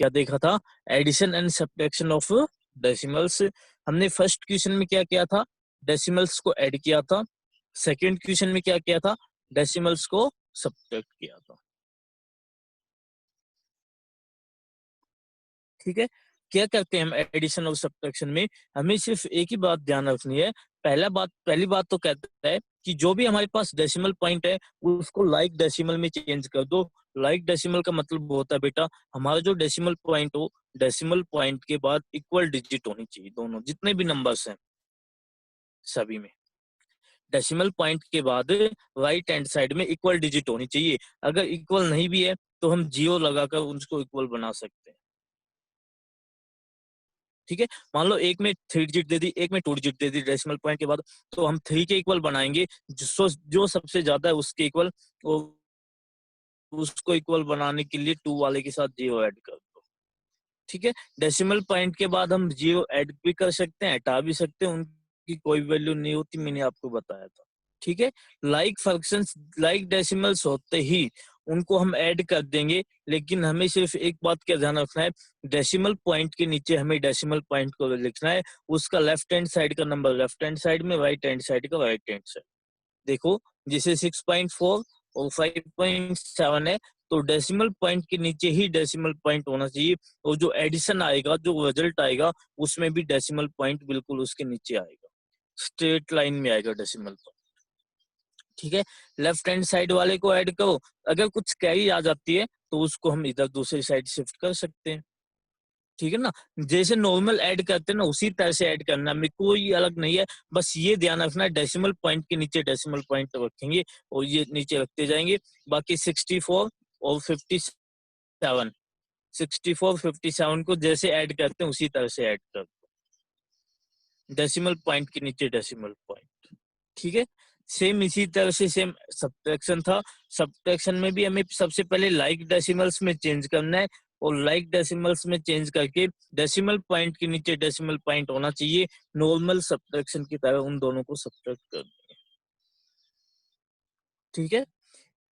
क्या देखा था? Addition and subtraction of decimals. हमने फर्स्ट क्वेश्चन में क्या किया था? डेसिमल्स को ऐड किया था। सेकंड क्वेश्चन में क्या किया था? डेसिमल्स को सब्ट्रैक्ट किया था। ठीक है, क्या करते हैं हम एडिशन और सब्ट्रैक्शन में? हमें सिर्फ एक ही बात ध्यान रखनी है। पहली बात तो कहता है कि जो भी हमारे पास डेसिमल पॉइंट है उसको लाइक डेसिमल में चेंज कर दो। लाइक डेसिमल का मतलब होता है बेटा, हमारा जो डेसिमल पॉइंट हो, डेसिमल पॉइंट के बाद इक्वल डिजिट होनी चाहिए, दोनों जितने भी नंबर्स हैं सभी में डेसिमल पॉइंट के बाद राइट हैंड साइड में इक्वल डिजिट होनी चाहिए। अगर इक्वल नहीं भी है तो हम जीरो लगाकर उसको इक्वल बना सकते हैं। ठीक है, मान लो एक में 3 डिजिट दे दी, एक में 2 डिजिट दे दी डेसिमल पॉइंट के बाद, तो हम 3 के इक्वल बनाएंगे। जो सबसे ज्यादा है उसके इक्वल, उसको इक्वल बनाने के लिए 2 वाले के साथ जीरो ऐड कर दो। ठीक है, डेसिमल पॉइंट के बाद हम जीरो ऐड भी कर सकते हैं, हटा भी सकते हैं, उनकी कोई वैल्यू नहीं होती, मैंने आपको बताया था। ठीक है, लाइक फंक्शंस, लाइक डेसिमल्स होते ही उनको हम ऐड कर देंगे, लेकिन हमें सिर्फ एक बात का ध्यान रखना है, डेसिमल पॉइंट के नीचे हमें डेसिमल पॉइंट को लिखना है, उसका लेफ्ट हैंड साइड का नंबर लेफ्ट हैंड साइड में, राइट हैंड साइड का राइट हैंड साइड। देखो, जैसे 6.4 और 5.7 है, तो डेसिमल पॉइंट के नीचे ही डेसिमल पॉइंट होना चाहिए, और जो एडिशन आएगा, जो रिजल्ट आएगा, उसमें भी डेसिमल पॉइंट बिल्कुल उसके नीचे आएगा, स्ट्रेट लाइन में आएगा डेसिमल पॉइंट। ठीक है, लेफ्ट हैंड साइड वाले को ऐड करो, अगर कुछ कैरी आ जाती है तो उसको हम इधर दूसरी साइड शिफ्ट कर सकते हैं। ठीक है ना, जैसे नॉर्मल ऐड करते हैं ना उसी तरह से ऐड करना, में कोई अलग नहीं है। बस ये ध्यान रखना है, डेसिमल पॉइंट के नीचे डेसिमल पॉइंट रखेंगे और ये नीचे रखते जाएंगे। बाकी 64 और 57, 64 57 को जैसे ऐड करते हैं उसी तरह से ऐड कर दो, डेसिमल पॉइंट के नीचे डेसिमल पॉइंट। ठीक है, सेम इसी तरह से सेम सब्ट्रैक्शन था। सब्ट्रैक्शन में भी हमें सबसे पहले लाइक डेसिमल्स में चेंज करना है, और लाइक डेसिमल्स में चेंज करके डेसिमल पॉइंट के नीचे डेसिमल पॉइंट होना चाहिए, नॉर्मल सब्ट्रैक्शन की तरह उन दोनों को सब्ट्रैक्ट कर देंगे। ठीक है,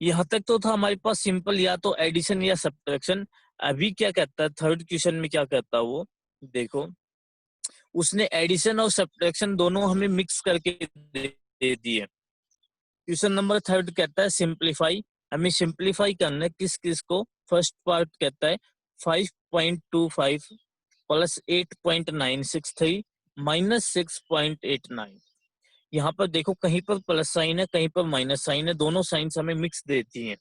यहाँ तक तो था हमारे पास सिंपल, या तो एडिशन या सब्ट्रैक्शन। अभी क्या कहता है थर्ड क्वेश्चन में, क्या कहता है वो देखो, उसने एडिशन और सब्ट्रैक्शन दोनों हमें मिक्स करके दे दिए। क्वेश्चन नंबर थर्ड कहता है सिंप्लीफाई, हमें सिंप्लीफाई करना है किस किस को। फर्स्ट पार्ट कहता है 5.25 प्लस 8.963 माइनस 6.89। यहाँ पर देखो, कहीं पर प्लस साइन है, कहीं पर माइनस साइन है, दोनों साइंस हमें मिक्स देती हैं।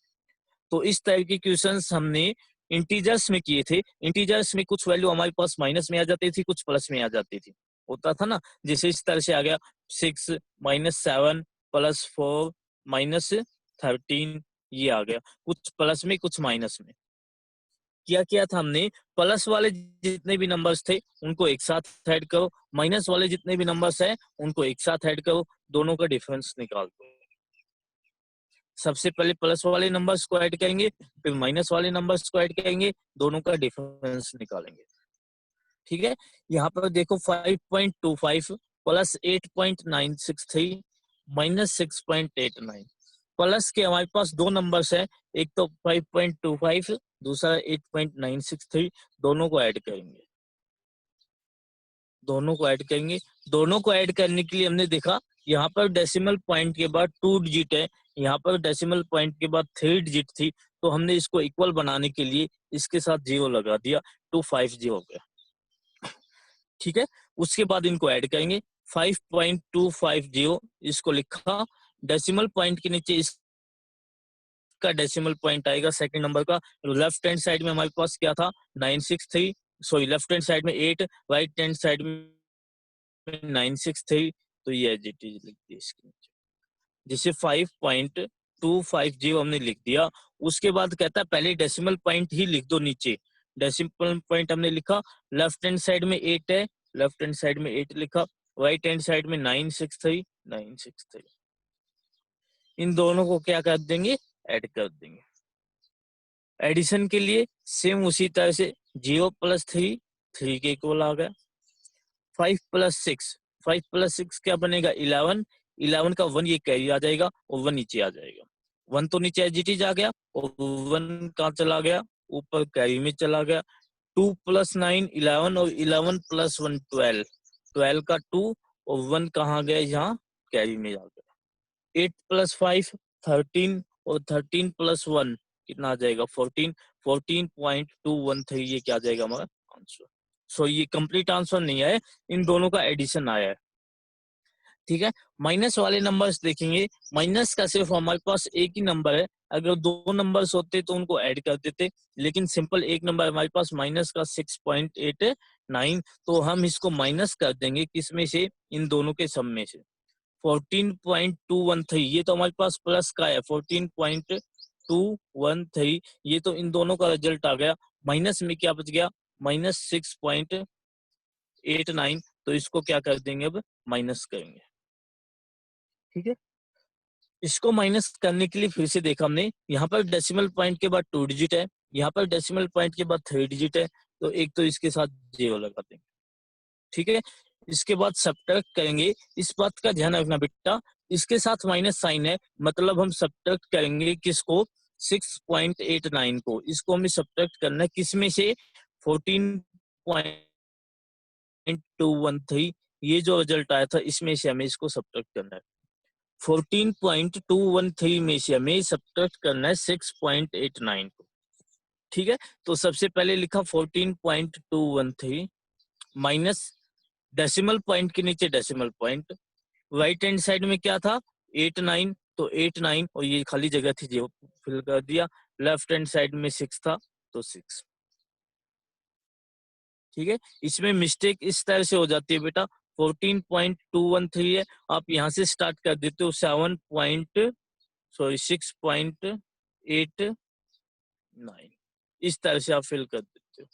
तो इस टाइप के क्वेश्चंस हमने इंटीजर्स में किए थे। इंटीजर्स में कुछ वैल्यू हमारे पास माइनस में आ जाती थी, कुछ प्लस में आ जाती थी, होता था ना। जैसे इस तरह से आ गया 6 माइनस 7 प्लस 4 माइनस 13, ये आ गया, कुछ प्लस में कुछ माइनस में। क्या किया था हमने, प्लस वाले जितने भी नंबर्स थे उनको एक साथ ऐड करो, माइनस वाले जितने भी नंबर्स हैं उनको एक साथ ऐड करो, दोनों का डिफरेंस निकाल दो। सबसे पहले प्लस वाले नंबर्स को ऐड करेंगे, फिर माइनस वाले नंबर्स को ऐड करेंगे, दोनों का डिफरेंस निकालेंगे। ठीक है, यहाँ पर देखो 5.25 प्लस 8.963 माइनस 6.89। प्लस के हमारे पास दो नंबर्स हैं, एक तो 5.25, दूसरा 8.963, दोनों को ऐड करेंगे। दोनों को ऐड करने के लिए हमने देखा, यहाँ पर डेसिमल पॉइंट के बाद 2 डिजिट है, यहाँ पर डेसिमल पॉइंट के बाद 3 डिजिट थी, तो हमने इसको इक्वल बनाने के लिए इसके साथ 0 लगा दिया, 250 हो गया। ठीक है, उसके बाद इनको ऐड करेंगे, 5.250 इसको लिखा, डेसिमल पॉइंट के नीचे इसका डेसिमल पॉइंट आएगा सेकंड नंबर का। लेफ्ट हैंड साइड में हमारे पास क्या था 963, सॉरी लेफ्ट हैंड साइड में 8, राइट हैंड साइड में 963, तो ये एज इट इज लिख दिया इसके नीचे। जैसे 5.250 हमने लिख दिया, उसके बाद कहता है पहले डेसिमल पॉइंट ही लिख दो नीचे। डेसिमल पॉइंट हमने लिखा, लेफ्ट हैंड साइड में 8 है, लेफ्ट हैंड साइड में 8 लिखा, राइट हैंड साइड में 963। इन दोनों को क्या कर देंगे, ऐड कर देंगे। एडिशन के लिए सेम उसी तरह से 0 प्लस 3, 3 के इक्वल आ गया। 5 प्लस 6, 5 प्लस 6 क्या बनेगा 11, 11 का 1 ये कैरी आ जाएगा और 1 नीचे आ जाएगा। 1 तो नीचे एजिटीज आ गया और 1 कहाँ चला गया, ऊपर कैरी में चला गया। 2 + 9 11 और 11 + 1 12, 12 का 2 और 1 कहाँ गया, यहाँ कैरी में आ गया। 8 + 5 13 और 13 + 1 कितना आ जाएगा 14, 14.213 ये क्या आ जाएगा हमारा आंसर। सो ये कंप्लीट आंसर नहीं है, इन दोनों का एडिशन आया है। ठीक है, माइनस वाले नंबर्स देखेंगे, माइनस का सिर्फ हमारे पास एक ही नंबर है, अगर दो नंबर्स होते तो उनको ऐड कर देते, लेकिन सिंपल एक नंबर हमारे पास माइनस का 6.89, तो हम इसको माइनस कर देंगे किसमें से, इन दोनों के सम में से। 14.213 ये तो हमारे पास प्लस का है, 14.213 ये तो इन दोनों का रिजल्ट आ गया, माइनस में क्या बच गया -6.89, तो इसको क्या कर देंगे अब माइनस करेंगे। ठीक है, इसको माइनस करने के लिए फिर से देखा हमने, यहाँ पर डेसिमल पॉइंट के बाद 2 डिजिट है, यहाँ पर डेसिमल पॉइंट के बाद 3 डिजिट है, तो एक तो इसके साथ 0 लगा देंगे। ठीक है, इसके बाद सब्ट्रैक्ट करेंगे, इस बात का ध्यान रखना बेटा, इसके साथ माइनस साइन है, मतलब हम सब्ट्रैक्ट करेंगे किसको 6.89 को, इसको हमें सब्ट्रैक्ट करना है किसमें से 14.213, ये जो रिजल्ट आया था इसमें से हमें इसको सब्ट्रैक्ट करना है। 14.213 में से हमें सब्ट्रैक्ट करना है 6.89 को। ठीक है, तो सबसे पहले लिखा 14.213 माइनस डेसिमल पॉइंट के नीचे decimal point, right hand side में क्या था 89, तो 89 और ये खाली जगह थी जो फिल कर दिया, लेफ्ट हैंड साइड में 6 था तो 6। ठीक है, इसमें मिस्टेक इस तरह से हो जाती है बेटा, 14.213 है, आप यहाँ से स्टार्ट कर देते हो 6.89, इस तरह से आप फिल कर देते हो।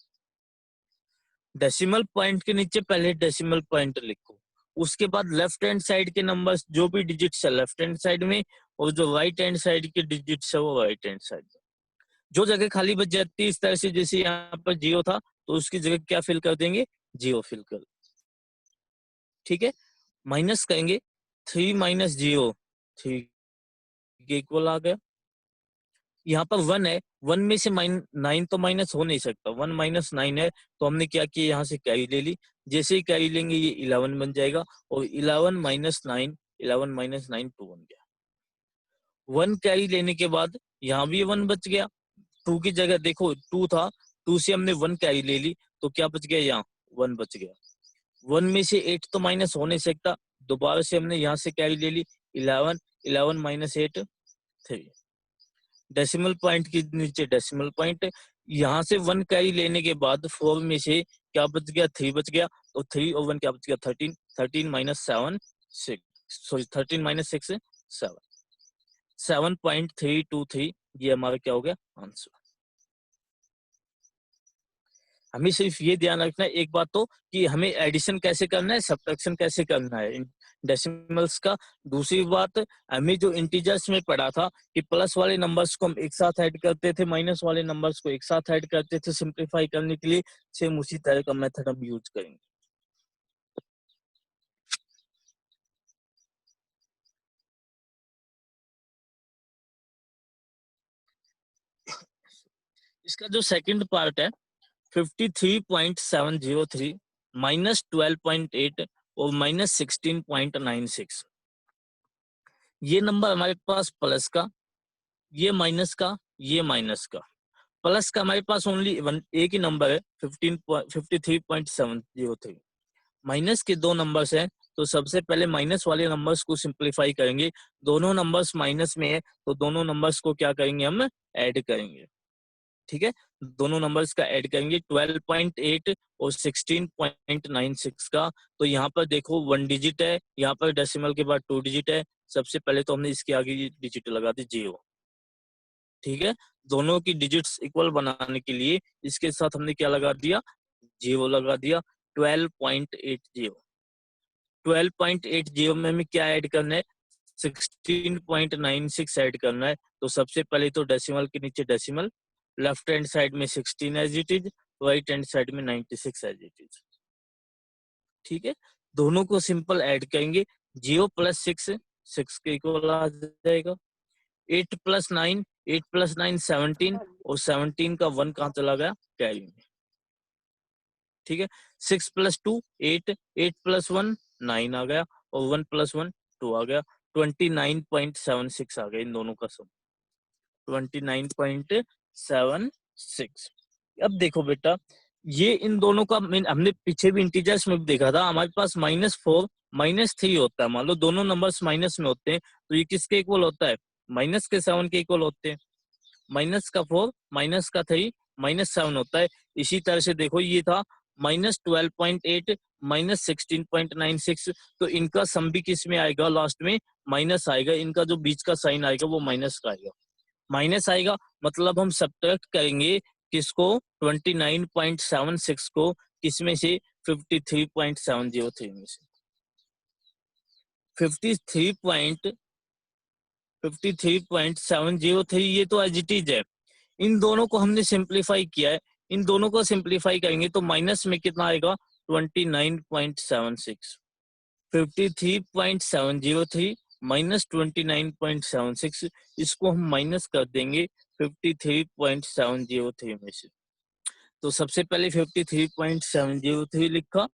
डेसिमल पॉइंट के नीचे पहले डेसिमल पॉइंट लिखो, उसके बाद लेफ्ट हैंड साइड के नंबर्स जो भी डिजिट्स है लेफ्ट हैंड साइड में, और जो राइट हैंड साइड के डिजिट्स है वो राइट हैंड साइड में। जो जगह खाली बच जाती है इस तरह से, जैसे यहाँ पर 0 था तो उसकी जगह क्या फिल कर देंगे 0 फिल कर। ठीक है, माइनस करेंगे 3 - 0 3 के इक्वल आ गया, यहाँ पर 1 है, 1 में से 9 तो माइनस हो नहीं सकता, 1 - 9 है, तो हमने क्या किया यहाँ से कैरी ले ली, जैसे ही कैरी लेंगे ये 11 बन जाएगा, और 11 - 9 11 - 9 2 बन गया। 1 कैरी लेने के बाद यहाँ भी 1 बच गया, 2 की जगह देखो 2 था, 2 से हमने 1 कैरी ले ली, तो क्या बच गया यहाँ 1 बच गया। 1 में से 8 तो माइनस हो नहीं सकता, दोबारा से हमने यहाँ से कैरी ले ली 11, 11 - 8 3, डेसिमल पॉइंट के नीचे डेसिमल पॉइंट, यहाँ से 1 कैरी लेने के बाद 4 में से क्या बच गया 3 बच गया, तो 3 और 1 क्या बच गया 13, 13 - 7 6, सॉरी 13 - 6 7, 7.323 ये हमारा क्या हो गया आंसर। हमें सिर्फ ये ध्यान रखना है एक बात तो, कि हमें एडिशन कैसे करना है, सब्ट्रैक्शन कैसे करना है इन डेसिमल्स का। दूसरी बात, हमें जो इंटीजर्स में पढ़ा था कि प्लस वाले नंबर्स को हम एक साथ ऐड करते थे, माइनस वाले नंबर्स को एक साथ ऐड करते थे सिंप्लीफाई करने के लिए, सेम उसी तरह का मेथड हम यूज करेंगे। इसका जो सेकंड पार्ट है 53.703 -12.8 और -16.96, ये नंबर हमारे पास प्लस का, ये माइनस का, ये माइनस का। प्लस का हमारे पास ओनली एक ही नंबर है 53.703, माइनस के 2 नंबर्स हैं, तो सबसे पहले माइनस वाले नंबर्स को सिंप्लीफाई करेंगे, दोनों नंबर्स माइनस में है तो दोनों नंबर्स को क्या करेंगे हम ऐड करेंगे। ठीक है, दोनों नंबर्स का ऐड करेंगे 12.8 और 16.96 का, तो यहाँ पर देखो 1 डिजिट है, यहाँ पर डेसिमल के बाद 2 डिजिट है, सबसे पहले तो हमने इसके आगे डिजिट लगा दी 0। ठीक है, दोनों की डिजिट्स इक्वल बनाने के लिए इसके साथ हमने क्या लगा दिया 0 लगा दिया। 12.80, 12.80 में हमें क्या ऐड करना है 16.96 ऐड करना है, तो सबसे पहले तो डेसिमल के नीचे डेसिमल, लेफ्ट हैंड साइड में 16 as it is, right hand side में 96 एज इट इज। ठीक है, दोनों को सिंपल ऐड करेंगे, 0 + 6 6 के इक्वल आ जाएगा, 8 + 9 8 + 9 17, और 17 का 1 कहाँ चला गया कैरी में। ठीक है। 6 + 2 8, 8 + 1 9 आ गया और 1 + 1 2 आ गया, 29.76 आ गया इन दोनों का सम, 29.76। अब देखो बेटा, ये इन दोनों का हमने पीछे भी इंटीजर्स में भी देखा था, हमारे पास -4 -3 होता है। मान लो दोनों नंबर्स माइनस में होते हैं तो ये किसके इक्वल होता है? माइनस के 7 के इक्वल होते हैं। माइनस का 4 माइनस का 3 -7 होता है। इसी तरह से देखो ये था -12.8 -16.96, तो इनका सम भी किस में आएगा? लास्ट में माइनस आएगा। इनका जो बीच का साइन आएगा वो माइनस का आएगा। माइनस आएगा मतलब हम सब्ट्रैक्ट करेंगे किसको? 29.76 को किसमें से? 53.703 में से। 53.703 ये तो एज इट इज है। इन दोनों को हमने सिंप्लीफाई किया है, इन दोनों को सिंप्लीफाई करेंगे तो माइनस में कितना आएगा? 29.76। 53.703 माइनस 29.76, इसको हम माइनस कर देंगे 53.703 में से। तो सबसे पहले 53.703 लिखा,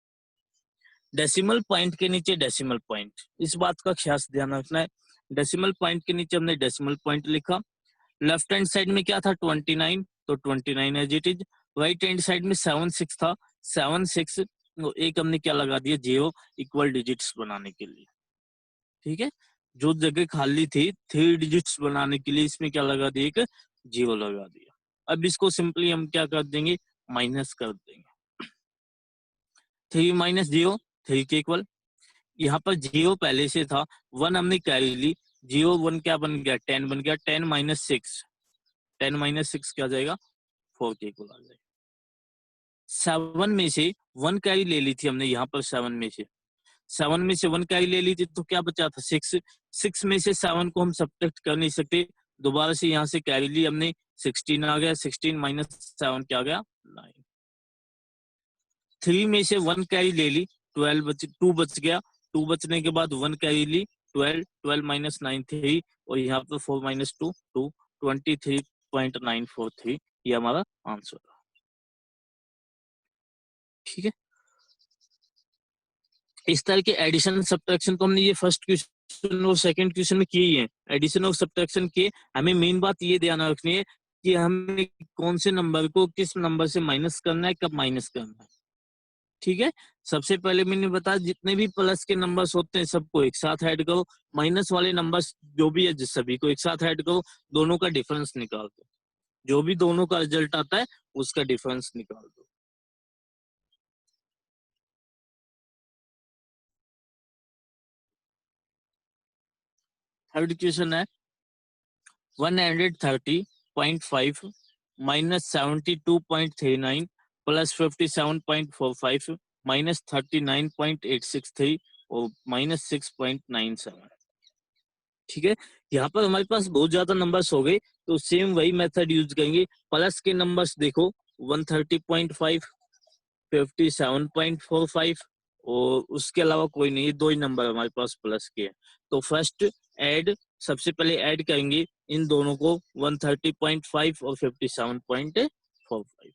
डेसिमल पॉइंट के नीचे डेसिमल पॉइंट, इस बात का खास ध्यान रखना है। डेसिमल पॉइंट के नीचे हमने डेसिमल पॉइंट लिखा। लेफ्ट हैंड साइड में क्या था? 29, तो 29 as it is. Right hand side में 76 था, 76 तो एक हमने क्या लगा दिया? 0 इक्वल डिजिट्स बनाने के लिए। ठीक है, जो जगह खाली थी 3 डिजिट्स बनाने के लिए इसमें क्या लगा दिया? एक 0 लगा दिया। अब इसको सिंपली हम क्या कर देंगे? माइनस कर देंगे। 3 - 0 3 के इक्वल। यहाँ पर 0 पहले से था, 1 हमने कैरी ली, 0 1 क्या बन गया? 10 बन गया। 10 - 6, 10 - 6 क्या जाएगा? 4 के इक्वल आ जाएगा। 7 में से 1 कैरी ले ली थी हमने, यहाँ पर 7 में से 1 कैरी ले ली थी तो क्या बचा था? 6। 6 में से 7 को हम सब्ट्रैक्ट कर नहीं सकते, दोबारा से यहाँ से कैरी ली हमने, 16 आ गया। 16 - 7 क्या आ गया? 9। 3 में से 1 कैरी ले ली, 2 बच गया। 2 बचने के बाद 1 कैरी ली, 12, 12 - 9 3, और यहाँ पर 4 - 2 2, 23.943 ये हमारा आंसर है। ठीक है, इस तरह के एडिशन सब्ट्रैक्शन तो हमने ये फर्स्ट क्वेश्चन और सेकंड क्वेश्चन में किए ही है। एडिशन और सब्ट्रैक्शन के हमें मेन बात ये ध्यान रखनी है कि हमें कौन से नंबर को किस नंबर से माइनस करना है, कब माइनस करना है। ठीक है, सबसे पहले मैंने बताया जितने भी प्लस के नंबर्स होते हैं सबको एक साथ ऐड करो, माइनस वाले नंबर्स जो भी है सभी को एक साथ ऐड करो, दोनों का डिफरेंस निकाल दो, जो भी दोनों का रिजल्ट आता है उसका डिफरेंस निकाल दो। थर्ड क्वेश्चन है 130.5 माइनस 72.39 प्लस 57.45 माइनस 39.863 और माइनस 6.97। ठीक है, यहाँ पर हमारे पास बहुत ज्यादा नंबर्स हो गए तो सेम वही मेथड यूज करेंगे। प्लस के नंबर्स देखो 130.5, 57.45 और उसके अलावा कोई नहीं, दो ही नंबर हमारे पास प्लस के हैं। तो फर्स्ट ऐड, सबसे पहले ऐड करेंगे इन दोनों को 130.5 और 57.45।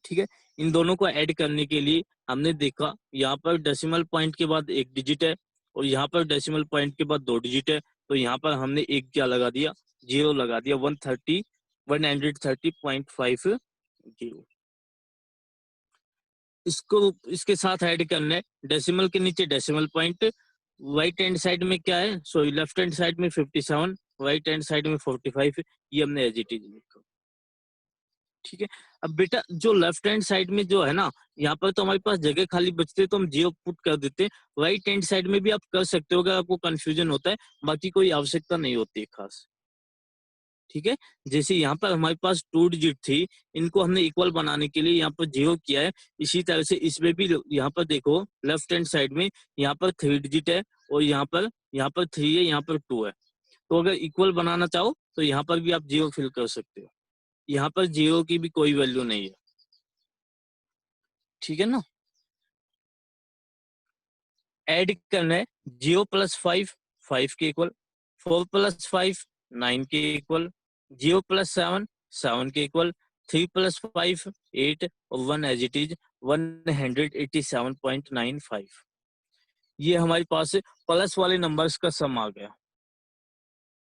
ठीक है, इन दोनों को ऐड करने के लिए हमने देखा यहाँ पर डेसिमल पॉइंट के बाद एक डिजिट है और यहाँ पर डेसिमल पॉइंट के बाद 2 डिजिट है, तो यहाँ पर हमने एक क्या लगा दिया? 0 लगा दिया। 130.50 इसको इसके साथ ऐड करना है। डेसिमल के नीचे decimal point, right hand side में क्या है? सॉरी, लेफ्ट हैंड साइड में 57, राइट हैंड साइड में 45, ये हमने एज इट इज लिखा। ठीक है, अब बेटा जो लेफ्ट हैंड साइड में जो है ना, यहाँ पर तो हमारे पास जगह खाली बचती है तो हम 0 पुट कर देते हैं। राइट हैंड साइड में भी आप कर सकते हो अगर आपको कंफ्यूजन होता है, बाकी कोई आवश्यकता नहीं होती है खास। ठीक है, जैसे यहाँ पर हमारे पास 2 डिजिट थी, इनको हमने इक्वल बनाने के लिए यहाँ पर 0 किया है, इसी तरह से इसमें भी यहाँ पर देखो लेफ्ट हैंड साइड में यहाँ पर 3 डिजिट है और यहाँ पर 3 है, यहाँ पर 2 है। तो अगर इक्वल बनाना चाहो तो यहाँ पर भी आप 0 फिल कर सकते हो, यहाँ पर 0 की भी कोई वैल्यू नहीं है। ठीक है ना, ऐड करना है 0 + 5 5 के इक्वल, 4 + 5 9 के इक्वल, 0 + 7 7 के इक्वल, 3 + 5 8 और 1 एज इट इज 187.95। ये हमारे पास प्लस वाले नंबर्स का सम आ गया,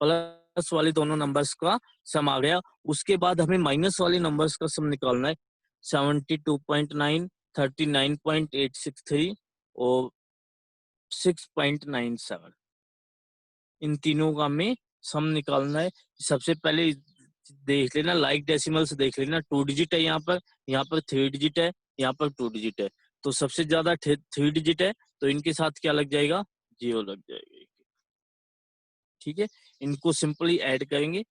प्लस वाले दोनों नंबर्स का सम आ गया। उसके बाद हमें माइनस वाले नंबर्स का सम निकालना है। 72.9, 39.863 और 6.97, इन तीनों का हमें सम निकालना है। सबसे पहले देख लेना, लाइक डेसिमल्स देख लेना, 2 डिजिट है यहाँ पर 3 डिजिट है, यहाँ पर 2 डिजिट है। तो सबसे ज्यादा 3 डिजिट है, तो इनके साथ क्या लग जाएगा, 0 लग जाएगा। ठीक है, इनको सिंपली ऐड करेंगे।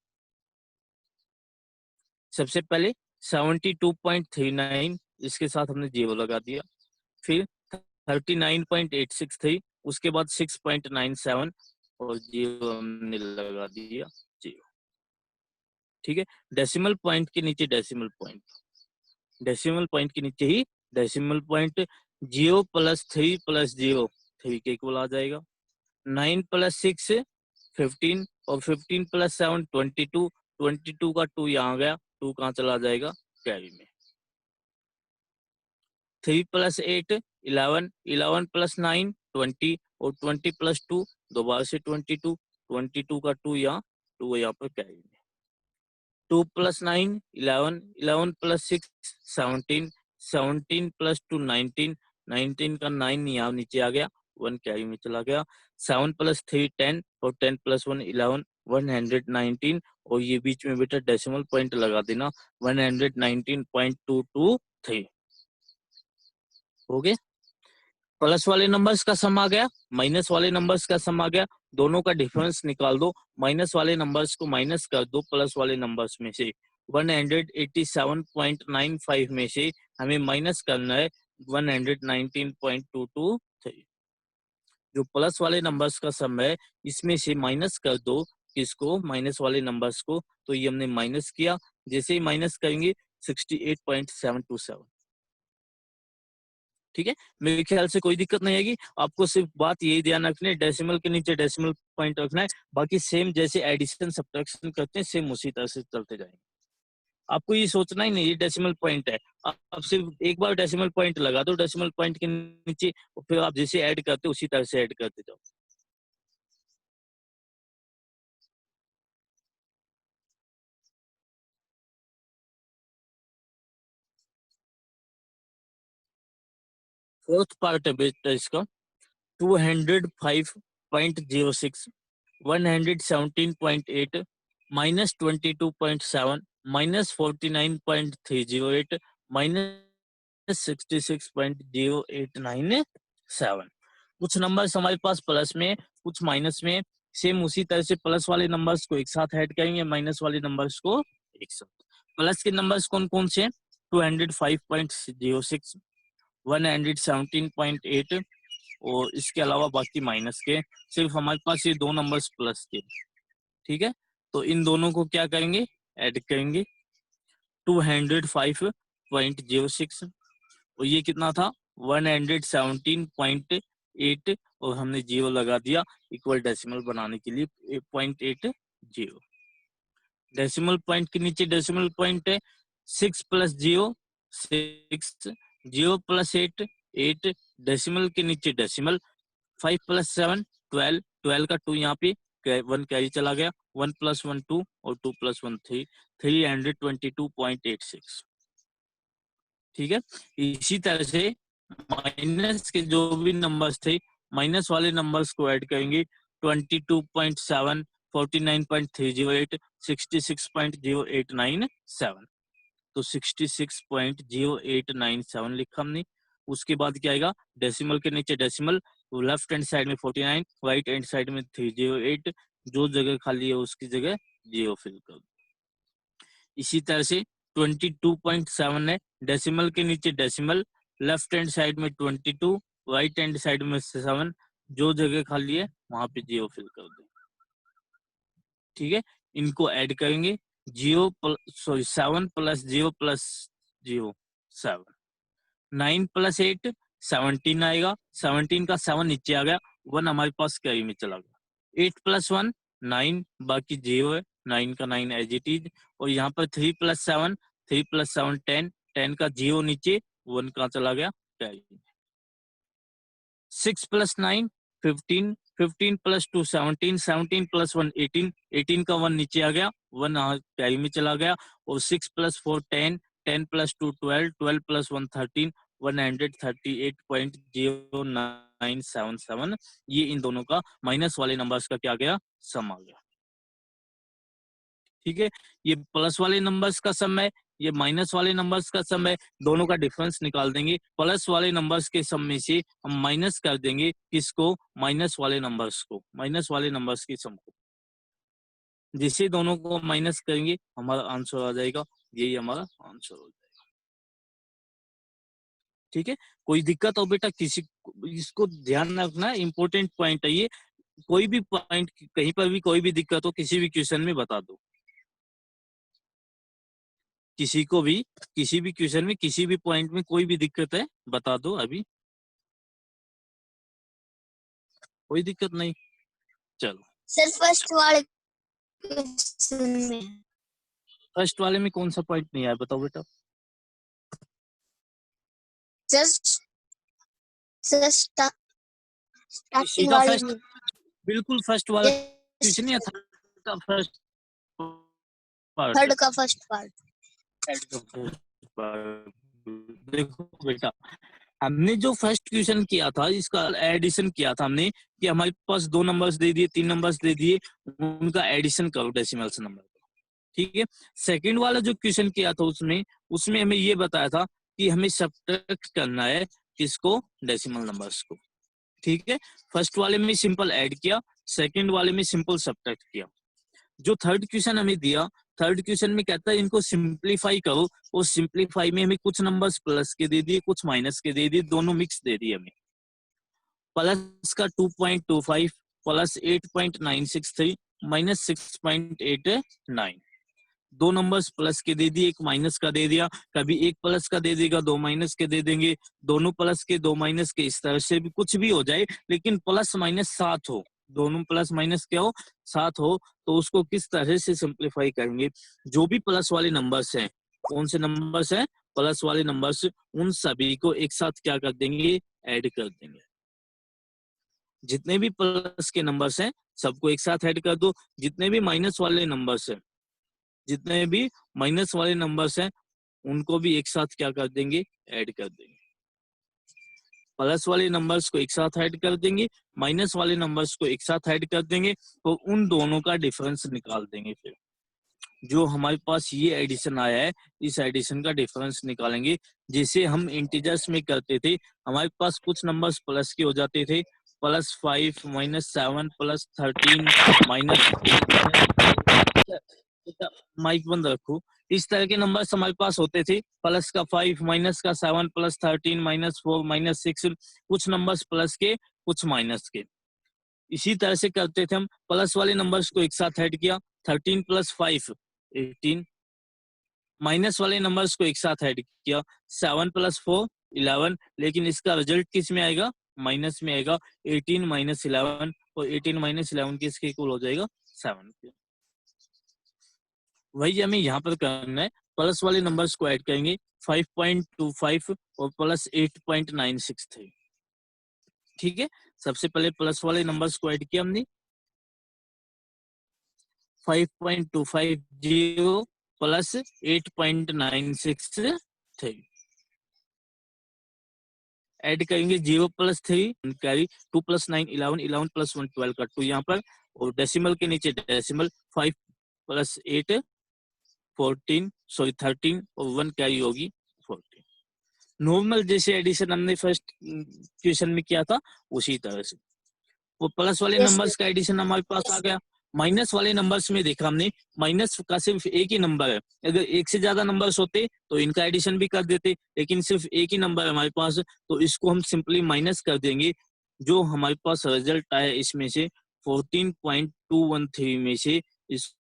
सबसे पहले 72.39, इसके साथ हमने 0 लगा दिया। फिर 39.863, उसके बाद 6.97 और 0 हमने लगा दिया 0। ठीक है, डेसिमल पॉइंट के नीचे डेसिमल पॉइंट, डेसिमल पॉइंट के नीचे ही डेसिमल पॉइंट। 0 + 3 + 0 3 के इक्वल आ जाएगा। 9 + 6 15 और 15 + 7 22, 22 का 2 यहाँ गया, 2 कहाँ चला जाएगा, कैरी में। 3 + 8 11, 11 + 9 20 और 20 + 2 दोबारा से 22, 22 का 2 यहाँ, 2 यहाँ पर कैरी में। 2 + 9 11, 11 + 6 17, 17 + 2 19, 19 का 9 यहाँ नीचे आ गया, 1 कैरी में चला गया। 7 + 3 10 और 10 + 1 11, 119 और ये बीच में बेटा डेसिमल पॉइंट लगा देना, 119.223 हो गए। प्लस वाले नंबर्स का सम आ गया, माइनस वाले नंबर्स का सम आ गया, दोनों का डिफरेंस निकाल दो। माइनस वाले नंबर्स को माइनस कर दो प्लस वाले नंबर्स में से। 187.95 में से हमें माइनस करना है 119.223। जो प्लस वाले नंबर्स का सम है, इसमें से माइनस कर दो किसको, माइनस वाले नंबर्स को। तो ये हमने माइनस किया, जैसे ही माइनस करेंगे 68.727। ठीक है, मेरे ख्याल से कोई दिक्कत नहीं आएगी। आपको सिर्फ बात यही ध्यान रखनी है, डेसिमल के नीचे डेसिमल पॉइंट रखना है। बाकी सेम जैसे एडिशन सब्ट्रैक्शन करते हैं, सेम उसी तरह से चलते जाएंगे। आपको ये सोचना ही नहीं ये डेसिमल पॉइंट है। आप सिर्फ एक बार डेसिमल पॉइंट लगा दो डेसिमल पॉइंट के नीचे, और फिर आप जैसे ऐड करते हो उसी तरह से ऐड करते जाओ। फोर्थ पार्ट है बेटा इसका, 205.06, 117.8, -22.7, -49.308, -66.0897। कुछ नंबर्स हमारे पास प्लस में, कुछ माइनस में। सेम उसी तरह से प्लस वाले नंबर्स को एक साथ ऐड करेंगे, माइनस वाले नंबर्स को एक साथ। प्लस के नंबर्स कौन कौन से? 205.06, 117.8 और इसके अलावा बाकी माइनस के। सिर्फ हमारे पास ये दो नंबर्स प्लस के। ठीक है, तो इन दोनों को क्या करेंगे, ऐड करेंगे। 205.06 और ये कितना था, 117.8 और हमने 0 लगा दिया इक्वल डेसिमल बनाने के लिए 0.80। डेसिमल पॉइंट के नीचे डेसिमल पॉइंट है, 6 + 0 6, 0 + 8 8, डेसिमल के नीचे डेसिमल। 5 + 7 12, 12 का 2 यहाँ पे 1 कैरी चला गया। 1 + 1 2 और 2 + 1 3, 322.86। ठीक है, इसी तरह से माइनस के जो भी नंबर्स थे, माइनस वाले नंबर्स को ऐड करेंगे। 22.7, 49.308, 66.0897। तो 66.0897 लिखा हमने। उसके बाद क्या आएगा, डेसिमल के नीचे डेसिमल, लेफ्ट हैंड साइड में 49, राइट हैंड साइड में 308, जो जगह खाली है उसकी जगह 0 फिल कर दो। इसी तरह से 22.7 है, डेसिमल के नीचे डेसिमल, लेफ्ट हैंड साइड में 22, राइट हैंड साइड में 7, जो जगह खाली है वहां पे 0 फिल कर दो। ठीक है, इनको ऐड करेंगे। 7 + 0 + 0 7, 9 + 8 17 आएगा। 17 का 7 नीचे आ गया, 1 हमारे पास कैरी में चला गया। 8 + 1 9, बाकी 0 है, 9 का 9 एज इट इज। और यहाँ पर 3 + 7, 3 + 7 10, 10 का 0 नीचे 1 कहाँ चला गया, कैरी। 6 + 9 15, 15 + 2 17, 17 + 1 18, 18 का 1 नीचे आ गया, 1 कैरी में चला गया। और 6 + 4 10, 10 + 2 12, 12 + 1 13, 138.0977। ये इन दोनों का माइनस वाले नंबर्स का क्या गया, सम आ गया। ठीक है, ये प्लस वाले नंबर्स का सम है, ये माइनस वाले नंबर्स का सम है, दोनों का डिफरेंस निकाल देंगे। प्लस वाले नंबर्स के सम में से हम माइनस कर देंगे किसको, माइनस वाले नंबर्स को, माइनस वाले नंबर्स के सम को। जिससे दोनों को माइनस करेंगे हमारा आंसर आ जाएगा, यही हमारा आंसर हो जाएगा। ठीक है, कोई दिक्कत हो बेटा किसी, इसको ध्यान रखना, इंपॉर्टेंट पॉइंट है ये। कोई भी पॉइंट कहीं पर भी कोई भी दिक्कत हो किसी भी क्वेश्चन में बता दो, किसी को भी किसी भी क्वेश्चन में किसी भी पॉइंट में कोई भी दिक्कत है बता दो, अभी कोई दिक्कत नहीं। चलो सर फर्स्ट वाले क्वेश्चन में, फर्स्ट वाले में कौन सा पॉइंट नहीं आया, बताओ बेटा। जस्ट स्टार्टिंग सीधा वाले फर्स्ट, में, बिल्कुल फर्स्ट वाला क्वेश्चन या थर्ड का फर्स्ट पार्ट, थर्ड का फर्स्ट पार्ट। थर्ड का फर्स्ट पार्ट। देखो बेटा, हमने जो फर्स्ट क्वेश्चन किया था इसका एडिशन किया था हमने, कि हमारे पास 2 नंबर्स दे दिए, 3 नंबर्स दे दिए, उनका एडिशन करो डेसिमल्स नंबर। ठीक है, सेकंड वाला जो क्वेश्चन किया था उसमें उसमें हमें ये बताया था कि हमें सब्ट्रैक्ट करना है किसको, डेसिमल नंबर्स को। ठीक है, फर्स्ट वाले में सिंपल ऐड किया, सेकंड वाले में सिंपल सब्ट्रैक्ट किया। जो थर्ड क्वेश्चन हमें दिया, थर्ड क्वेश्चन में कहता है इनको सिंप्लीफाई करो, और सिंप्लीफाई में हमें कुछ नंबर्स प्लस के दे दिए, कुछ माइनस के दे दिए, दोनों मिक्स दे दिए हमें। प्लस का 2.25 प्लस 8.963 माइनस 6.89, 2 नंबर्स प्लस के दे दिए, एक माइनस का दे दिया, कभी एक प्लस का दे देगा, 2 माइनस के दे देंगे, दोनों प्लस के 2 माइनस के, इस तरह से भी कुछ भी हो जाए, लेकिन प्लस माइनस साथ हो, दोनों प्लस माइनस क्या हो, साथ हो, तो उसको किस तरह से सिंप्लीफाई करेंगे। जो भी प्लस वाले नंबर्स हैं, कौन से नंबर्स हैं, प्लस वाले नंबर्स, उन सभी को एक साथ क्या कर देंगे, ऐड कर देंगे। जितने भी प्लस के नंबर्स हैं सबको एक साथ ऐड कर दो, जितने भी माइनस वाले नंबर्स हैं, जितने भी माइनस वाले नंबर्स हैं उनको भी एक साथ क्या कर देंगे, ऐड कर देंगे। प्लस वाले नंबर्स को एक साथ ऐड कर देंगे, माइनस वाले नंबर्स को एक साथ ऐड कर देंगे, तो उन दोनों का डिफरेंस निकाल देंगे। फिर जो हमारे पास ये एडिशन आया है, इस एडिशन का डिफरेंस निकालेंगे। जैसे हम इंटीजर्स में करते थे, हमारे पास कुछ नंबर्स प्लस के हो जाते थे, +5 -7 +13 माइक बंद रखो, इस तरह के नंबर्स हमारे पास होते थे, प्लस का 5 माइनस का 7 +13 -4 -6, कुछ नंबर्स प्लस के कुछ माइनस के। इसी तरह से करते थे हम, प्लस वाले नंबर्स को एक साथ ऐड किया, 13 + 5 18, माइनस वाले नंबर्स को एक साथ ऐड किया, 7 + 4 11, लेकिन इसका रिजल्ट किस में आएगा, माइनस में आएगा, 18 - 11, और 18 - 11 किसके इक्वल हो जाएगा, 7 के। वही हमें यहाँ पर करना है, प्लस वाले नंबर्स को ऐड करेंगे, 5.25 और प्लस 8.963। ठीक है, सबसे पहले प्लस वाले नंबर्स को ऐड किया हमने, 5.250 प्लस 8.963, ऐड करेंगे 0 + 3 कैरी, 2 + 9 11, 11 + 1 12 का 2 यहाँ पर, और डेसिमल के नीचे डेसिमल, 5 + 8 14, सॉरी 13, और 1 कैरी होगी 14। नॉर्मल जैसे एडिशन हमने फर्स्ट क्वेश्चन में किया था उसी तरह से। वो प्लस वाले Yes, नंबर्स का एडिशन हमारे पास आ गया। माइनस वाले नंबर्स में देखा हमने, माइनस का सिर्फ एक ही नंबर है, अगर एक से ज्यादा नंबर्स होते तो इनका एडिशन भी कर देते, लेकिन सिर्फ एक ही नंबर है हमारे पास, तो इसको हम सिंपली माइनस कर देंगे। जो हमारे पास रिजल्ट आया इसमें से 14.213 में से इस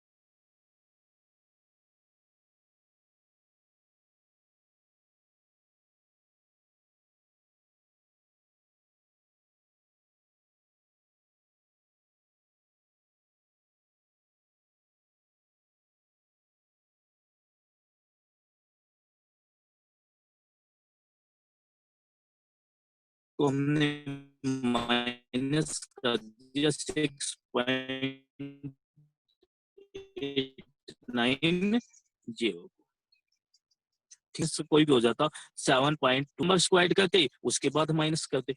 को हमने माइनस कर दिया 6.89 ठीक से कोई भी हो जाता 7.2 नंबर स्क्वायर करते उसके बाद माइनस करते।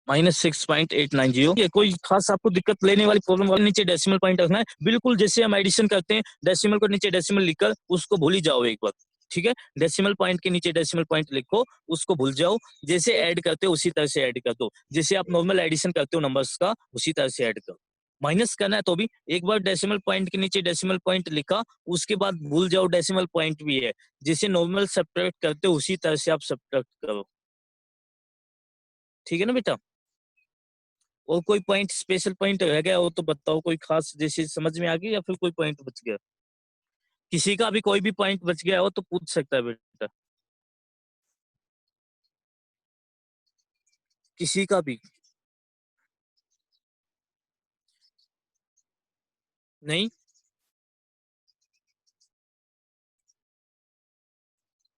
-6.890 ये कोई खास आपको दिक्कत लेने वाली प्रॉब्लम वाली नीचे डेसिमल पॉइंट रखना है बिल्कुल जैसे हम एडिशन करते हैं डेसिमल को नीचे डेसिमल लिखकर उसको भूल ही जाओ एक बार ठीक है। डेसिमल पॉइंट के नीचे डेसिमल पॉइंट लिखो उसको भूल जाओ जैसे ऐड करते हो उसी तरह से ऐड कर दो जैसे आप नॉर्मल एडिशन करते हो नंबर्स का उसी तरह से ऐड करो। माइनस करना है तो भी एक बार डेसिमल पॉइंट के नीचे डेसिमल पॉइंट लिखा उसके बाद भूल जाओ डेसिमल पॉइंट भी है जैसे नॉर्मल सब्ट्रैक्ट करते हो उसी तरह से आप सब्ट्रैक्ट करो ठीक है ना बेटा। और कोई पॉइंट स्पेशल पॉइंट रह गया हो तो बताओ कोई खास जैसे समझ में आ गई या फिर कोई पॉइंट बच गया किसी का भी कोई भी पॉइंट बच गया हो तो पूछ सकता है बेटा किसी का भी। नहीं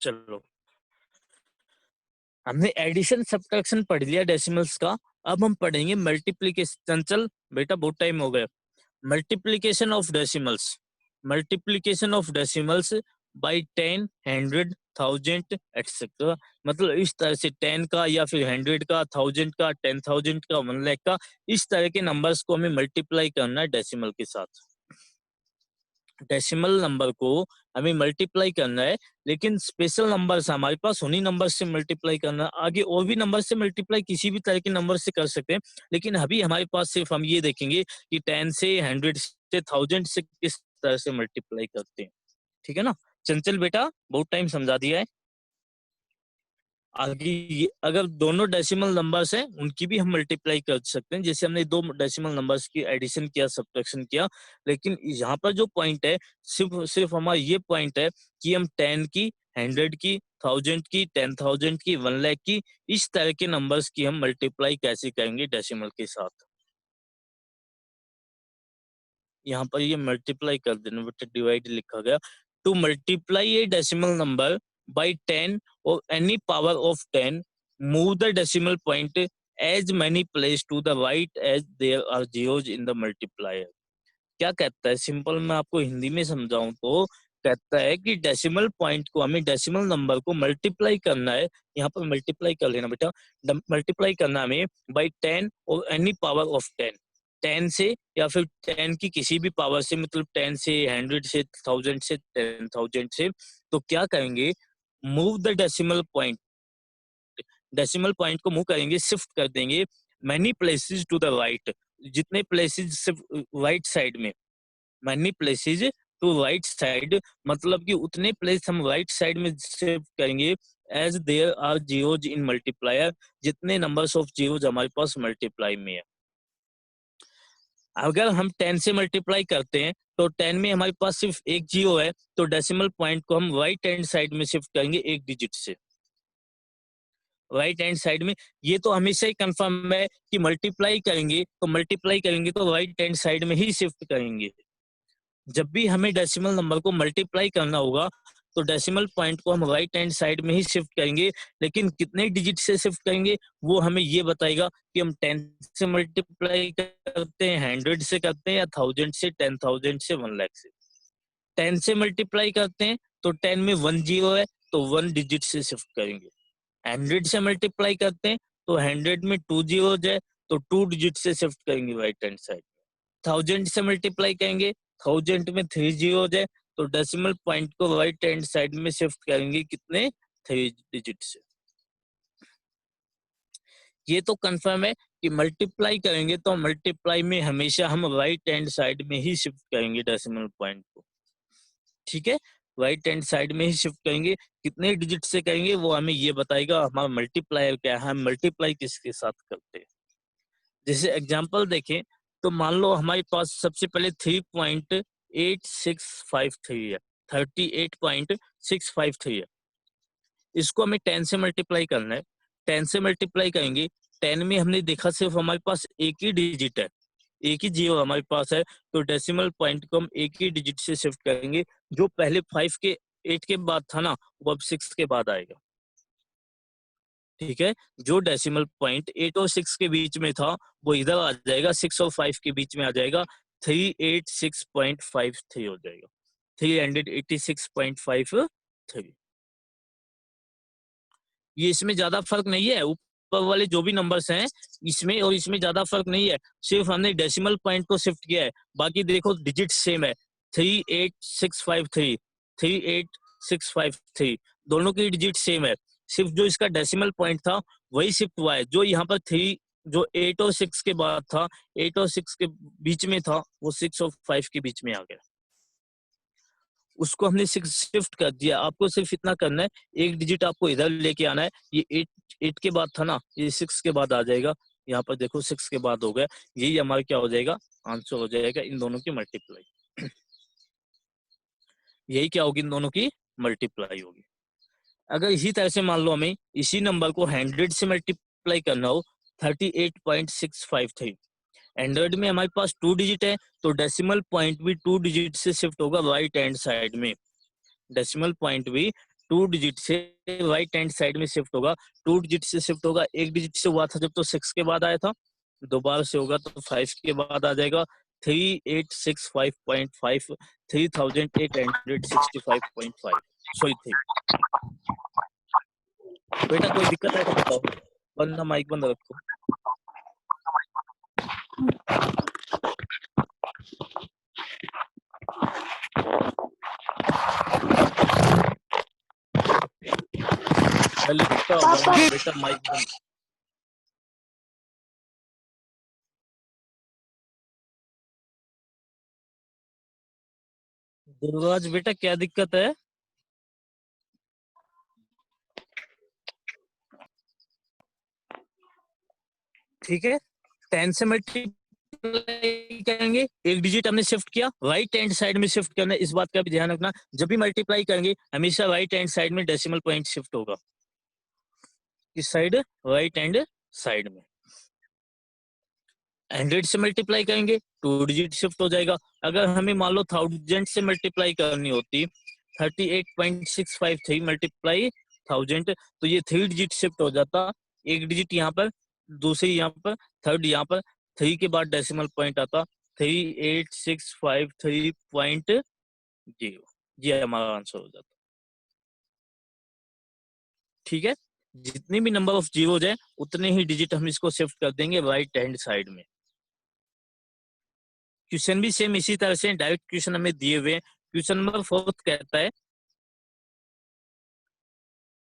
चलो हमने एडिशन सब्ट्रैक्शन पढ़ लिया डेसिमल्स का। अब हम पढ़ेंगे मल्टीप्लीकेशन चल बेटा बहुत टाइम हो गया। Multiplication of decimals multiplication of decimals by 10 100 1000 etcetera मतलब इस तरह से 10 का या फिर 100 का 1000 का 10,000 का 1 लाख का इस तरह के नंबर्स को हमें मल्टीप्लाई करना है डेसिमल के साथ। डेसिमल नंबर को हमें मल्टीप्लाई करना है लेकिन स्पेशल नंबर्स हमारे पास उन्हीं नंबर से मल्टीप्लाई करना आगे और भी नंबर से मल्टीप्लाई किसी भी तरह के नंबर से कर सकते हैं लेकिन अभी हमारे पास सिर्फ हम ये देखेंगे कि 10 से 100 से 1000 से किस तरह से मल्टीप्लाई करते हैं ठीक है ना। चंचल बेटा बहुत टाइम समझा दिया है। आगे अगर दोनों डेसिमल नंबर्स हैं उनकी भी हम मल्टीप्लाई कर सकते हैं जैसे हमने दो डेसिमल नंबर्स की एडिशन किया सब्ट्रैक्शन किया लेकिन यहाँ पर जो पॉइंट है सिर्फ सिर्फ हमारा ये पॉइंट है कि हम 10 की 100 की 1000 की 10,000 की 1 लाख की इस तरह के नंबर्स की हम मल्टीप्लाई कैसे करेंगे डेसिमल के साथ। यहाँ पर ये मल्टीप्लाई कर देना बेटा डिवाइड लिखा गया to multiply A decimal number by 10 or any power of 10 move the decimal point as many place to the right as there are zeros in the multiplier। क्या कहता है सिंपल मैं आपको हिंदी में समझाऊं तो कहता है कि डेसिमल पॉइंट को हमें डेसिमल नंबर को मल्टीप्लाई करना है। यहाँ पर मल्टीप्लाई कर लेना बेटा मल्टीप्लाई करना हमें बाय 10 और एनी पावर ऑफ 10 10 से या फिर 10 की किसी भी पावर से मतलब 10 से 100 से 1000 से 10,000 से। तो क्या करेंगे मूव द डेसिमल पॉइंट को मूव करेंगे शिफ्ट कर देंगे many places to the right जितने प्लेसेस सिर्फ राइट साइड में many places to right side मतलब कि उतने प्लेस हम राइट साइड में शिफ्ट करेंगे as there are zeros in multiplier जितने नंबर्स ऑफ जीरोज हमारे पास मल्टीप्लाई में है। अगर हम 10 से मल्टीप्लाई करते हैं तो 10 में हमारे पास सिर्फ एक जीरो है तो डेसिमल पॉइंट को हम राइट हैंड साइड में शिफ्ट करेंगे एक डिजिट से राइट हैंड साइड में। ये तो हमेशा ही कंफर्म है कि मल्टीप्लाई करेंगे तो राइट हैंड साइड में ही शिफ्ट करेंगे। जब भी हमें डेसिमल नंबर को मल्टीप्लाई करना होगा तो डेसिमल पॉइंट को हम राइट हैंड साइड में ही शिफ्ट करेंगे लेकिन कितने डिजिट से शिफ्ट करेंगे वो हमें ये बताएगा कि हम 10 से मल्टीप्लाई करते हैं 100 से करते हैं या 1000 से 10,000 से 1 लाख से। 10 से मल्टीप्लाई करते हैं तो 10 में 1 जीरो है तो 1 डिजिट से शिफ्ट करेंगे। 100 से मल्टीप्लाई करते हैं तो 100 में 2 जीरो है तो 2 डिजिट से शिफ्ट करेंगे राइट हैंड साइड। 1000 से मल्टीप्लाई करेंगे 1000 में 3 जीरो है तो डेसिमल पॉइंट को राइट हैंड साइड में शिफ्ट करेंगे कितने 3 डिजिट से। ये तो कंफर्म है कि मल्टीप्लाई करेंगे तो मल्टीप्लाई में हमेशा हम राइट हैंड साइड में ही शिफ्ट करेंगे डेसिमल पॉइंट को ठीक है। राइट हैंड साइड में ही शिफ्ट करेंगे। कितने डिजिट से करेंगे वो हमें ये बताएगा हमारा मल्टीप्लायर क्या है, हम मल्टीप्लाई किसके साथ करते हैं। जैसे एग्जांपल देखें तो मान लो हमारे पास सबसे पहले 3.8653 है, 38.653 है। इसको हमें 10 से मल्टीप्लाई करना है। 10 से मल्टीप्लाई करेंगे, 10 में हमने देखा सिर्फ हमारे पास एक ही डिजिट है, एक ही जीरो हमारे पास है, तो डेसिमल पॉइंट को हम एक ही डिजिट से शिफ्ट करेंगे। जो पहले 5 के 8 के बाद था ना, वो अब 6 के बाद आएगा। ठीक है, जो डेसिमल पॉइंट 8 और 6 के बीच में था वो इधर आ जाएगा, 6 और 5 के बीच में आ जाएगा, 386.53 हो जाएगा, 386.53। ये इसमें ज्यादा फर्क नहीं है, ऊपर वाले जो भी नंबर्स हैं इसमें और इसमें ज्यादा फर्क नहीं है, सिर्फ हमने डेसिमल पॉइंट को शिफ्ट किया है। बाकी देखो डिजिट सेम है, 38653, 38653, दोनों की डिजिट सेम है। सिर्फ जो इसका डेसिमल पॉइंट था वही शिफ्ट हुआ है। जो यहाँ पर 3, जो 8 और 6 के बाद था, 8 और 6 के बीच में था, वो 6 और 5 के बीच में आ गया, उसको हमने 6 शिफ्ट कर दिया। आपको सिर्फ इतना करना है, एक डिजिट आपको इधर लेके आना है। ये 8 के बाद था ना, ये 6 के बाद आ जाएगा। यहाँ पर देखो 6 के बाद हो गया, यही हमारा क्या हो जाएगा, आंसर हो जाएगा इन दोनों की मल्टीप्लाई। यही क्या होगी, इन दोनों की मल्टीप्लाई होगी। अगर इसी तरह से मान लो हमें इसी नंबर को 100 से मल्टीप्लाई करना हो, 38.653, एंड्रॉइड में हमारे पास 2 डिजिट है, तो डेसिमल पॉइंट भी 2 डिजिट से शिफ्ट होगा राइट हैंड साइड में। डेसिमल पॉइंट भी 2 डिजिट से राइट हैंड साइड में शिफ्ट होगा। 2 डिजिट से शिफ्ट होगा, एक डिजिट से हुआ था जब तो 6 के बाद आया था, दोबारा से होगा तो 5 के बाद आ जाएगा, 3865.5, 3865.5, सॉरी 3। बेटा कोई दिक्कत है तो बताओ, वरना माइक बंद रखो। लिखता होगा बेटा माइक बंद। दुर्गाज बेटा क्या दिक्कत है? ठीक है, 10 से मल्टीप्लाई करेंगे, एक डिजिट हमने शिफ्ट किया, राइट हैंड साइड में शिफ्ट करना है, इस बात का भी ध्यान रखना। जब भी मल्टीप्लाई करेंगे हमेशा राइट हैंड साइड में डेसिमल पॉइंट शिफ्ट होगा, इस साइड राइट हैंड साइड में। 100 से मल्टीप्लाई करेंगे 2 डिजिट शिफ्ट हो जाएगा। अगर हमें मान लो 1000 से मल्टीप्लाई करनी होती, 38.653 मल्टीप्लाई 1000, तो ये 3 डिजिट शिफ्ट हो जाता, एक डिजिट यहाँ पर, दूसरी यहाँ पर, थर्ड यहाँ पर, 3 के बाद डेसिमल पॉइंट आता, 38653.0, ये हमारा आंसर हो जाता। ठीक है, जितने भी नंबर ऑफ जीरोज है उतने ही डिजिट हम इसको शिफ्ट कर देंगे राइट हैंड साइड में। क्वेश्चन भी सेम इसी तरह से डायरेक्ट क्वेश्चन हमें दिए हुए। क्वेश्चन नंबर 4 कहता है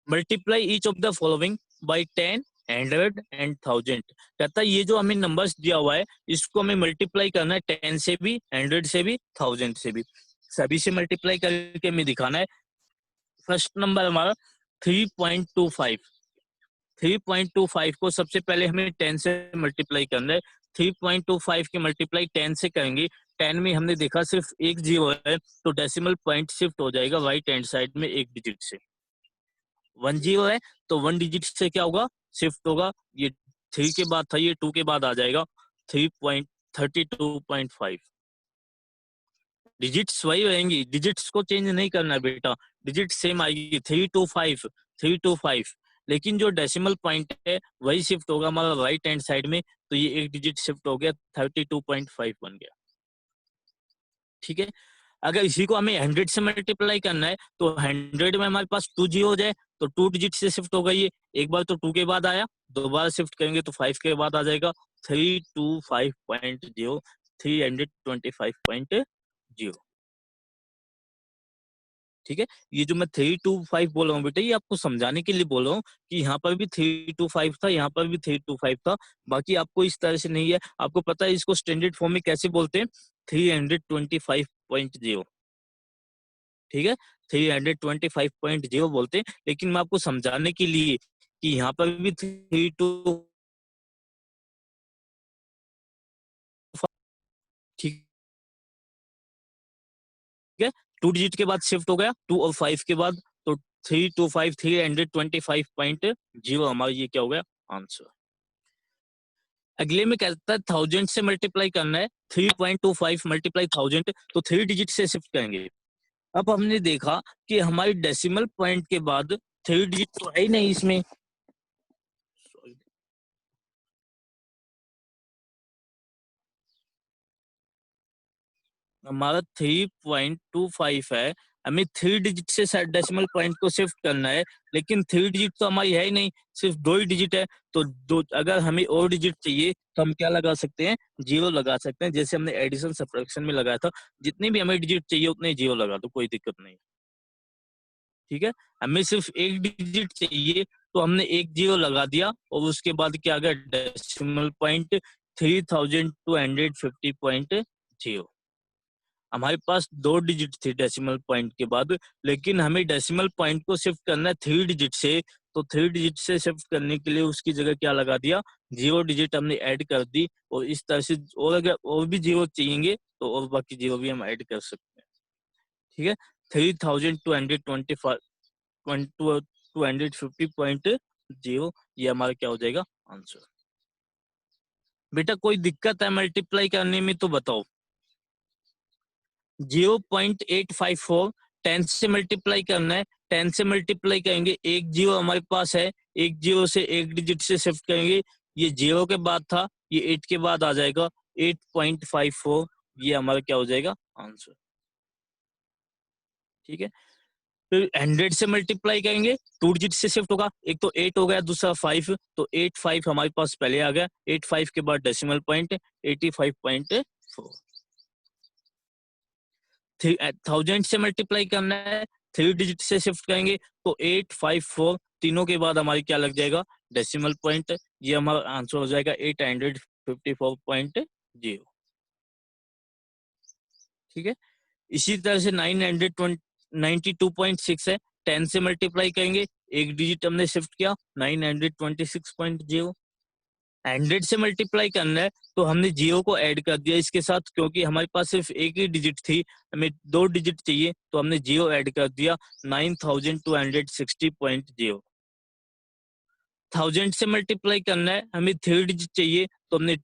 multiply each of the following bye 10, 100 and 1000। कहता है ये जो हमें नंबर्स दिया हुआ है इसको हमें मल्टीप्लाई करना है 10 से भी, 100 से भी, 1000 से भी, सभी से मल्टीप्लाई करके हमें दिखाना है। फर्स्ट नंबर हमारा 3.25, 3.25 को सबसे पहले हमें 10 से मल्टीप्लाई करना है। 3.25 की मल्टीप्लाई 10 से करेंगे, 10 में हमने देखा सिर्फ एक जीरो है, तो डेसिमल पॉइंट शिफ्ट हो जाएगा राइट हैंड साइड में एक डिजिट से। 1 जीरो है तो 1 डिजिट से क्या होगा, शिफ्ट होगा, ये 3 के बाद था, ये 2 के बाद आ जाएगा, 3.32.5। डिजिट्स वही रहेंगी, डिजिट्स को चेंज नहीं करना है बेटा, डिजिट सेम आएगी 325, 325, लेकिन जो डेसिमल पॉइंट है वही शिफ्ट होगा हमारा राइट हैंड साइड में, तो ये एक डिजिट शिफ्ट हो गया, 32.5 बन गया। ठीक है, अगर इसी को हमें 100 से मल्टीप्लाई करना है तो 100 में हमारे पास 2 जीरो हो जाए तो 2 डिजिट से शिफ्ट हो गई है, एक बार तो 2 के बाद आया, दोबारा शिफ्ट करेंगे तो 5 के बाद आ जाएगा, 325.0, 325.0। ठीक है, ये जो मैं 325 बोल रहा हूँ बेटा, ये आपको समझाने के लिए बोल रहा हूँ कि यहाँ पर भी 325 था, यहाँ पर भी 325 था, बाकी आपको इस तरह से नहीं है। आपको पता है इसको स्टैंडर्ड फॉर्म में कैसे बोलते हैं, 325.0। ठीक है, 325.0 बोलते हैं, लेकिन मैं आपको समझाने के लिए कि यहाँ पर भी 3 to ठीक है, 2 डिजिट के बाद शिफ्ट हो गया 2 और 5 के बाद, तो 325 325.0 हमारा ये क्या हो गया आंसर। अगले में कहता है 1000 से मल्टीप्लाई करना है, 3.25 मल्टीप्लाई 1000, तो 3 डिजिट से शिफ्ट करेंगे। अब हमने देखा कि हमारी डेसिमल पॉइंट के बाद 3 डिजिट तो है ही नहीं इसमें, हमारा 3.25 है, हमें 3 डिजिट से डेसिमल पॉइंट को शिफ्ट करना है, लेकिन 3 डिजिट तो हमारी है ही नहीं, सिर्फ 2 ही डिजिट है, तो दो अगर हमें और डिजिट चाहिए तो हम क्या लगा सकते हैं, 0 लगा सकते हैं, जैसे हमने एडिशन सब्ट्रैक्शन में लगाया था, जितनी भी हमें डिजिट चाहिए उतने 0 लगा दो, कोई दिक्कत नहीं। ठीक है, हमें सिर्फ एक डिजिट चाहिए तो हमने एक 0 लगा दिया और उसके बाद क्या आ गया डेसिमल पॉइंट 3250.0। हमारे पास 2 डिजिट थे डेसिमल पॉइंट के बाद, लेकिन हमें डेसिमल पॉइंट को शिफ्ट करना है 3 डिजिट से, तो 3 डिजिट से शिफ्ट करने के लिए उसकी जगह क्या लगा दिया, 0 डिजिट हमने ऐड कर दी, और इस तरह से और अगर और भी 0 चाहिए तो और बाकी 0 भी हम ऐड कर सकते हैं। ठीक है, 3250.0 ये हमारा क्या हो जाएगा आंसर। बेटा कोई दिक्कत है मल्टीप्लाई करने में तो बताओ। 0.854 10 से मल्टीप्लाई करना है, 10 से मल्टीप्लाई करेंगे, एक 0 हमारे पास है, एक 0 से एक डिजिट से शिफ्ट करेंगे, ये 0 के बाद था, ये 8 के बाद आ जाएगा 8.54, ये हमारा क्या हो जाएगा आंसर। ठीक है, फिर 100 से मल्टीप्लाई करेंगे, 2 डिजिट से शिफ्ट होगा, एक तो 8 हो गया, दूसरा 5, तो 85 हमारे पास पहले आ गया, 85 के बाद डेसिमल पॉइंट 85.4। 1000 से मल्टीप्लाई करना है, 3 डिजिट से शिफ्ट करेंगे, तो 854 तीनों के बाद हमारी क्या लग जाएगा डेसिमल पॉइंट, ये हमारा आंसर हो जाएगा 854.0। ठीक है, इसी तरह से 992.6 है, 10 से मल्टीप्लाई करेंगे, एक डिजिट हमने शिफ्ट किया 926.0। 100 से मल्टीप्लाई करना है तो हमने 0 को ऐड कर दिया इसके साथ, क्योंकि हमारे पास सिर्फ एक ही डिजिट थी, हमें 2 डिजिट चाहिए तो हमने 0 ऐड कर दिया 9260.0। 1000 से मल्टीप्लाई करना है, हमें 3 डिजिट चाहिए तो हमने